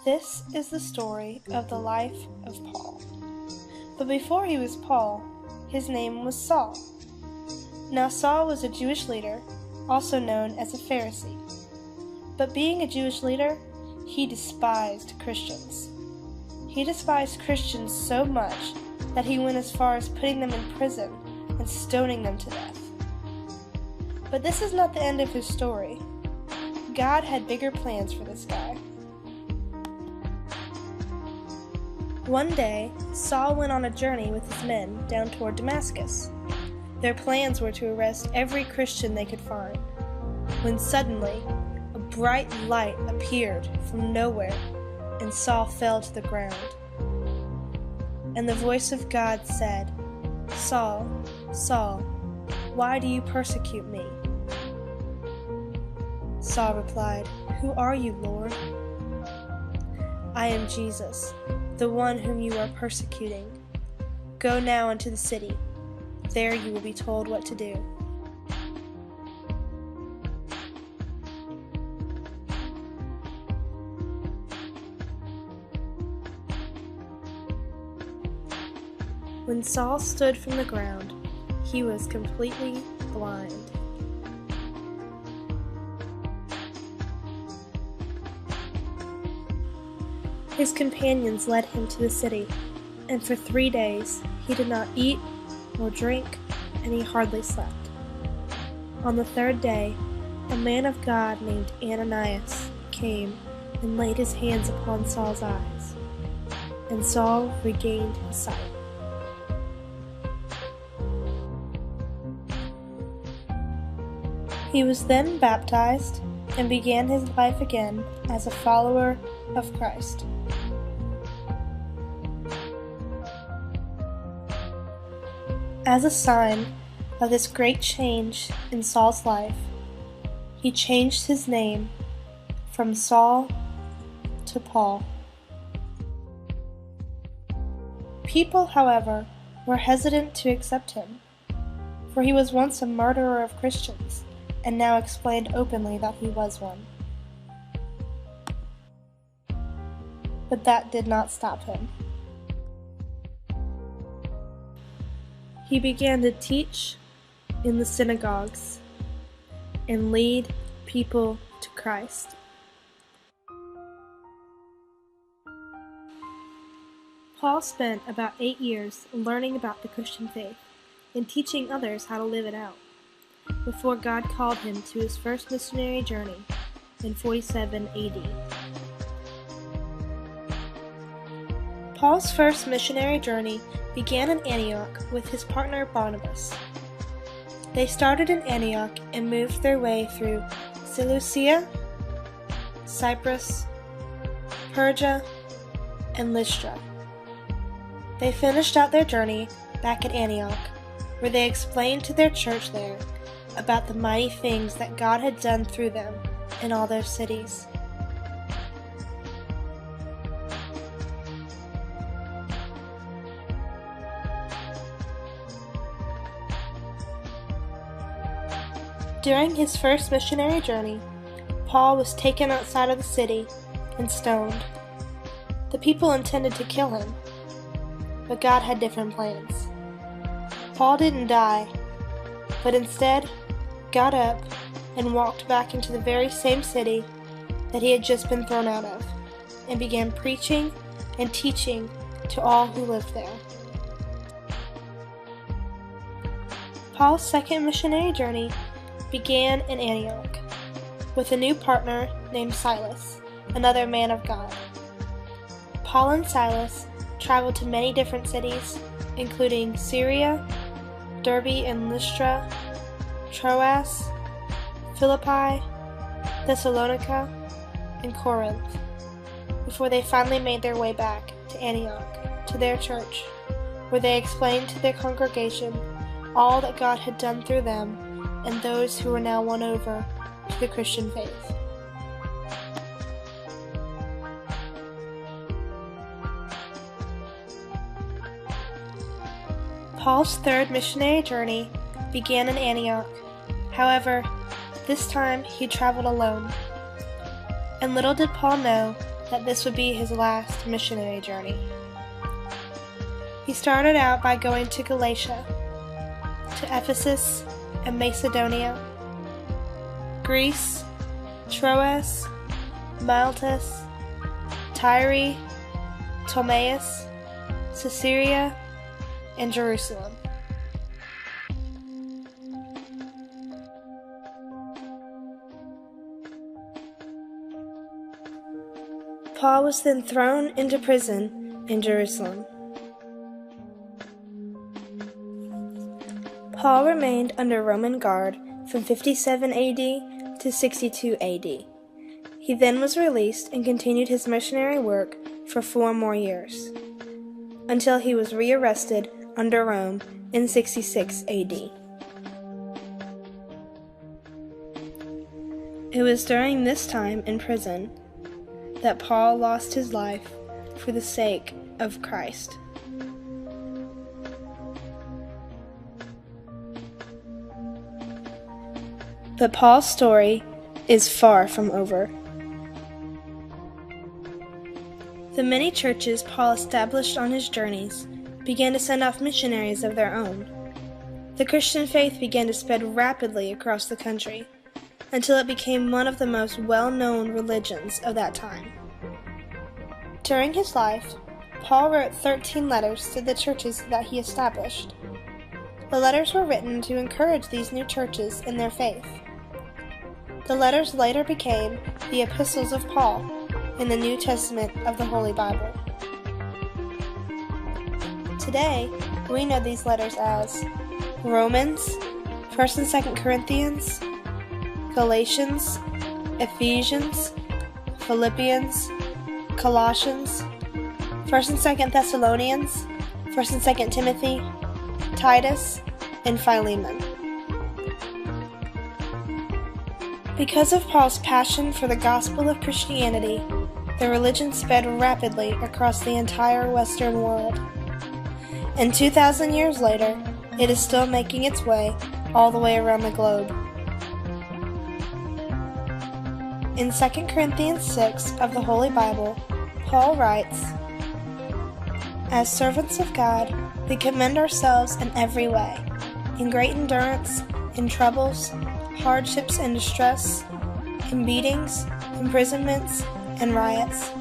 This is the story of the life of Paul. But before he was Paul, his name was Saul. Now Saul was a Jewish leader, also known as a Pharisee. But being a Jewish leader, he despised Christians. He despised Christians so much that he went as far as putting them in prison and stoning them to death. But this is not the end of his story. God had bigger plans for this guy. One day, Saul went on a journey with his men down toward Damascus. Their plans were to arrest every Christian they could find, when suddenly a bright light appeared from nowhere, and Saul fell to the ground. And the voice of God said, "Saul, Saul, why do you persecute me?" Saul replied, "Who are you, Lord?" "I am Jesus, the one whom you are persecuting. Go now into the city. There you will be told what to do." When Saul stood from the ground, he was completely blind. His companions led him to the city, and for 3 days he did not eat nor drink, and he hardly slept. On the 3rd day, a man of God named Ananias came and laid his hands upon Saul's eyes, and Saul regained his sight. He was then baptized and began his life again as a follower of Christ. As a sign of this great change in Saul's life, he changed his name from Saul to Paul. People, however, were hesitant to accept him, for he was once a murderer of Christians, and now explained openly that he was one. But that did not stop him. He began to teach in the synagogues and lead people to Christ. Paul spent about 8 years learning about the Christian faith and teaching others how to live it out, before God called him to his first missionary journey in 47 AD. Paul's first missionary journey began in Antioch with his partner Barnabas. They started in Antioch and moved their way through Seleucia, Cyprus, Persia, and Lystra. They finished out their journey back at Antioch, where they explained to their church there about the mighty things that God had done through them in all their cities. During his first missionary journey, Paul was taken outside of the city and stoned. The people intended to kill him, but God had different plans. Paul didn't die, but instead got up and walked back into the very same city that he had just been thrown out of, and began preaching and teaching to all who lived there. Paul's second missionary journey began in Antioch with a new partner named Silas, another man of God. Paul and Silas traveled to many different cities, including Syria, Derbe and Lystra, Troas, Philippi, Thessalonica, and Corinth, before they finally made their way back to Antioch, to their church, where they explained to their congregation all that God had done through them and those who were now won over to the Christian faith. Paul's third missionary journey began in Antioch. However, this time he traveled alone. And little did Paul know that this would be his last missionary journey. He started out by going to Galatia, to Ephesus and Macedonia, Greece, Troas, Miletus, Tyre, Ptolemais, Caesarea, and Jerusalem. Paul was then thrown into prison in Jerusalem. Paul remained under Roman guard from 57 AD to 62 AD. He then was released and continued his missionary work for 4 more years, until he was rearrested under Rome in 66 AD. It was during this time in prison that Paul lost his life for the sake of Christ. But Paul's story is far from over. The many churches Paul established on his journeys began to send off missionaries of their own. The Christian faith began to spread rapidly across the country, until it became one of the most well-known religions of that time. During his life, Paul wrote 13 letters to the churches that he established. The letters were written to encourage these new churches in their faith. The letters later became the epistles of Paul in the New Testament of the Holy Bible. Today, we know these letters as Romans, 1st and 2nd Corinthians, Galatians, Ephesians, Philippians, Colossians, 1st and 2nd Thessalonians, 1st and 2nd Timothy, Titus, and Philemon. Because of Paul's passion for the gospel of Christianity, the religion spread rapidly across the entire Western world. And 2,000 years later, it is still making its way all the way around the globe. In 2 Corinthians 6 of the Holy Bible, Paul writes, "As servants of God, we commend ourselves in every way, in great endurance, in troubles, hardships and distress, in beatings, imprisonments, and riots,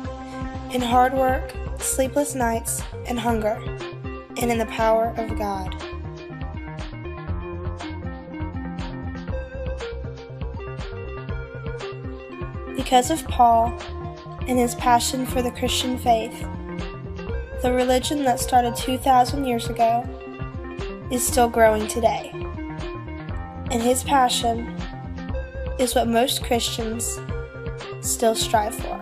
in hard work, sleepless nights, and hunger, and in the power of God." Because of Paul and his passion for the Christian faith, the religion that started 2,000 years ago is still growing today. And his passion is what most Christians still strive for.